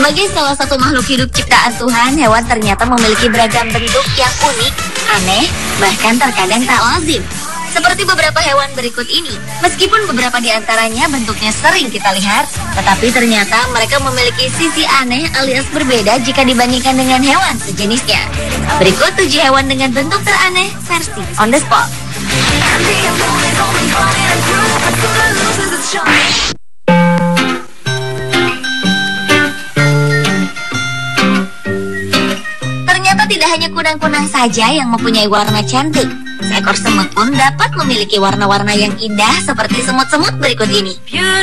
Sebagai salah satu makhluk hidup ciptaan Tuhan, hewan ternyata memiliki beragam bentuk yang unik, aneh, bahkan terkadang tak lazim. Seperti beberapa hewan berikut ini, meskipun beberapa di antaranya bentuknya sering kita lihat, tetapi ternyata mereka memiliki sisi aneh alias berbeda jika dibandingkan dengan hewan sejenisnya. Berikut 7 hewan dengan bentuk teraneh versi On The Spot. Ternyata tidak hanya kunang-kunang saja yang mempunyai warna cantik. Seekor semut pun dapat memiliki warna-warna yang indah seperti semut-semut berikut ini.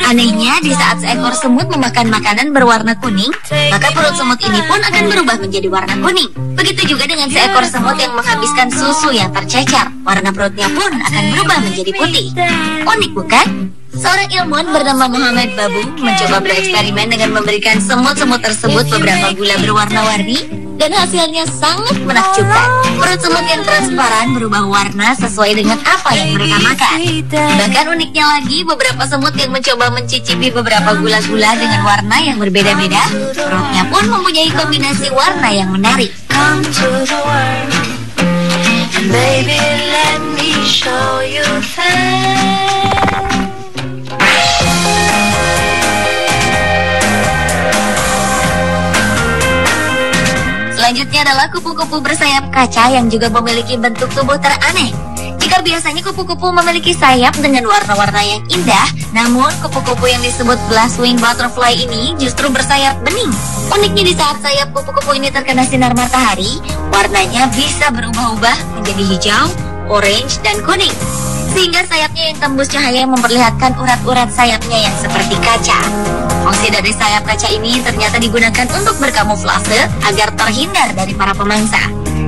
Anehnya, di saat seekor semut memakan makanan berwarna kuning, maka perut semut ini pun akan berubah menjadi warna kuning. Begitu juga dengan seekor semut yang menghabiskan susu yang tercecer, warna perutnya pun akan berubah menjadi putih. Unik bukan? Seorang ilmuwan bernama Muhammad Babu mencoba bereksperimen dengan memberikan semut-semut tersebut beberapa gula berwarna-warni, dan hasilnya sangat menakjubkan. Perut semut yang transparan berubah warna sesuai dengan apa yang mereka makan. Bahkan uniknya lagi, beberapa semut yang mencoba mencicipi beberapa gula-gula dengan warna yang berbeda-beda, perutnya pun mempunyai kombinasi warna yang menarik. Baby, let me show you things. Selanjutnya adalah kupu-kupu bersayap kaca yang juga memiliki bentuk tubuh teraneh. Jika biasanya kupu-kupu memiliki sayap dengan warna-warna yang indah, namun kupu-kupu yang disebut glasswing butterfly ini justru bersayap bening. Uniknya, di saat sayap kupu-kupu ini terkena sinar matahari, warnanya bisa berubah-ubah menjadi hijau, orange, dan kuning. Sehingga sayapnya yang tembus cahaya memperlihatkan urat-urat sayapnya yang seperti kaca. Fungsi dari sayap kaca ini ternyata digunakan untuk berkamuflase agar terhindar dari para pemangsa.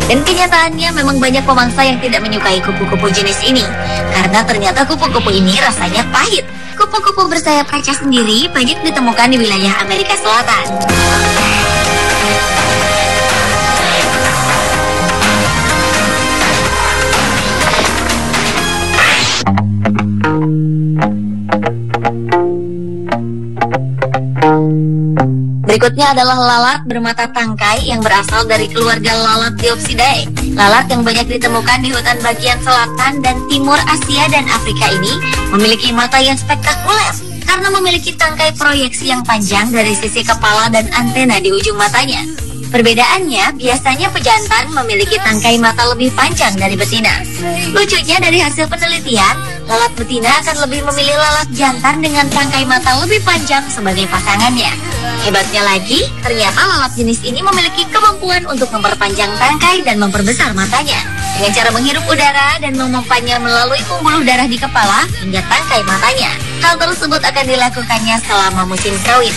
Dan kenyataannya memang banyak pemangsa yang tidak menyukai kupu-kupu jenis ini, karena ternyata kupu-kupu ini rasanya pahit. Kupu-kupu bersayap kaca sendiri banyak ditemukan di wilayah Amerika Selatan. Berikutnya adalah lalat bermata tangkai yang berasal dari keluarga lalat Diopsidae. Lalat yang banyak ditemukan di hutan bagian selatan dan timur Asia dan Afrika ini memiliki mata yang spektakuler karena memiliki tangkai proyeksi yang panjang dari sisi kepala dan antena di ujung matanya. Perbedaannya, biasanya pejantan memiliki tangkai mata lebih panjang dari betina. Lucunya, dari hasil penelitian, lalat betina akan lebih memilih lalat jantan dengan tangkai mata lebih panjang sebagai pasangannya. Hebatnya lagi, ternyata lalat jenis ini memiliki kemampuan untuk memperpanjang tangkai dan memperbesar matanya dengan cara menghirup udara dan memompanya melalui pembuluh darah di kepala hingga tangkai matanya. Hal tersebut akan dilakukannya selama musim kawin.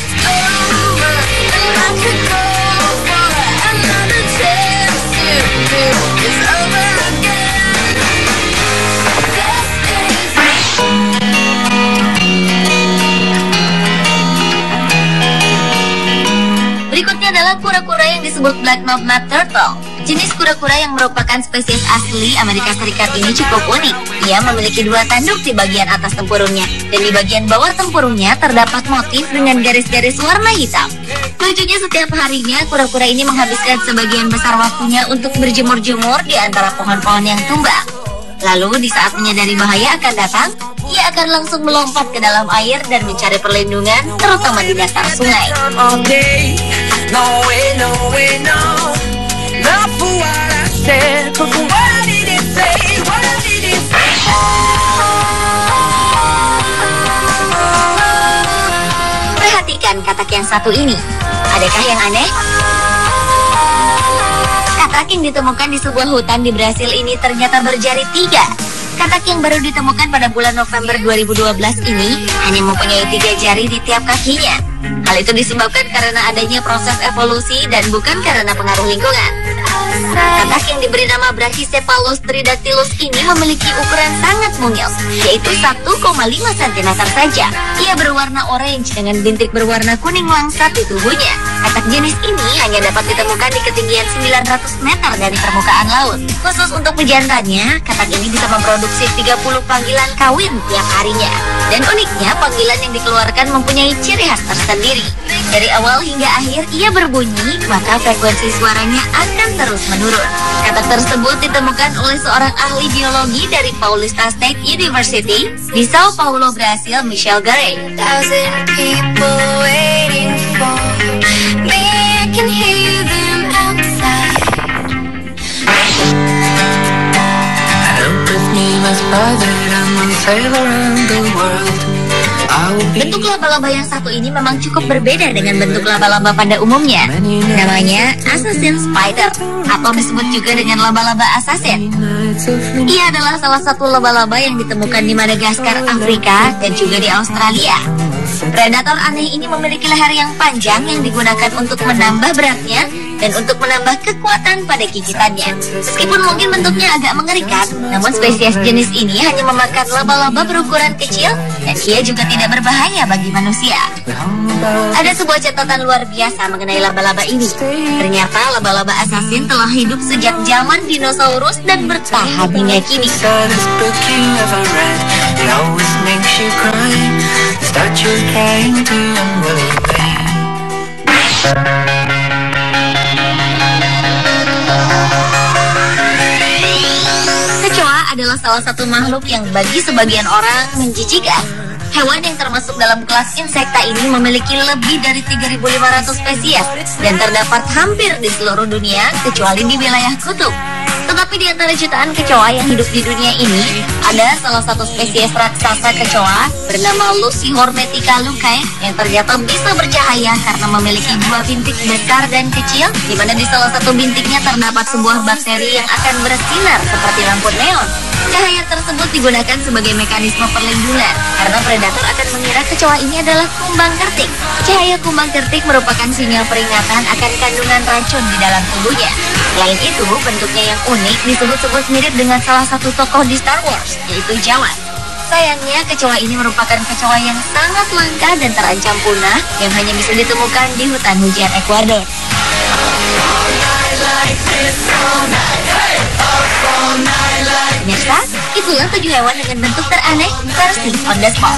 Berikutnya adalah kura-kura yang disebut black knob-knot turtle. Jenis kura-kura yang merupakan spesies asli Amerika Serikat ini cukup unik. Ia memiliki 2 tanduk di bagian atas tempurungnya, dan di bagian bawah tempurungnya terdapat motif dengan garis-garis warna hitam. Lucunya, setiap harinya kura-kura ini menghabiskan sebagian besar waktunya untuk berjemur-jemur di antara pohon-pohon yang tumbang. Lalu di saat menyadari bahaya akan datang, ia akan langsung melompat ke dalam air dan mencari perlindungan, terutama di dasar sungai. Perhatikan katak yang satu ini. Adakah yang aneh? Katak yang ditemukan di sebuah hutan di Brasil ini ternyata berjari 3. Katak yang baru ditemukan pada bulan November 2012 ini hanya mempunyai 3 jari di tiap kakinya. Hal itu disebabkan karena adanya proses evolusi dan bukan karena pengaruh lingkungan. Katak yang diberi nama Brachycephalus tridactylus ini memiliki ukuran sangat mungil, yaitu 1,5 cm saja. Ia berwarna orange dengan bintik berwarna kuning langsat di tubuhnya. Katak jenis ini hanya dapat ditemukan di ketinggian 900 meter dari permukaan laut. Khusus untuk pejantannya, katak ini bisa memproduksi 30 panggilan kawin tiap harinya. Dan uniknya, panggilan yang dikeluarkan mempunyai ciri khas tersendiri. Dari awal hingga akhir ia berbunyi, maka frekuensi suaranya akan terus menurun. Kata tersebut ditemukan oleh seorang ahli biologi dari Paulista State University di Sao Paulo, Brasil, Michelle Garay. Bentuk laba-laba yang satu ini memang cukup berbeda dengan bentuk laba-laba pada umumnya. Namanya assassin spider, atau disebut juga dengan laba-laba assassin. Ia adalah salah satu laba-laba yang ditemukan di Madagaskar, Afrika, dan juga di Australia. Predator aneh ini memiliki leher yang panjang yang digunakan untuk menambah beratnya dan untuk menambah kekuatan pada gigitannya. Meskipun mungkin bentuknya agak mengerikan, namun spesies jenis ini hanya memakan laba-laba berukuran kecil dan ia juga tidak berbahaya bagi manusia. Ada sebuah catatan luar biasa mengenai laba-laba ini. Ternyata laba-laba assassin telah hidup sejak zaman dinosaurus dan bertahan hingga kini. Kecoa adalah salah satu makhluk yang bagi sebagian orang menjijikan. Hewan yang termasuk dalam kelas insekta ini memiliki lebih dari 3.500 spesies dan terdapat hampir di seluruh dunia kecuali di wilayah kutub. Tetapi di antara jutaan kecoa yang hidup di dunia ini, ada salah satu spesies raksasa kecoa bernama Lucy Hormetica lucae yang ternyata bisa bercahaya karena memiliki dua bintik besar dan kecil, di mana di salah satu bintiknya terdapat sebuah bakteri yang akan bersinar seperti lampu neon. Cahaya tersebut digunakan sebagai mekanisme perlindungan karena predator akan mengira kecoa ini adalah kumbang kertik. Cahaya kumbang kertik merupakan sinyal peringatan akan kandungan racun di dalam tubuhnya. Selain itu, bentuknya yang unik disebut-sebut mirip dengan salah satu tokoh di Star Wars, yaitu Jawa. Sayangnya, kecoa ini merupakan kecoa yang sangat langka dan terancam punah yang hanya bisa ditemukan di hutan hujan Ekuador. Pemirsa, itulah 7 hewan dengan bentuk teraneh versi On The Spot.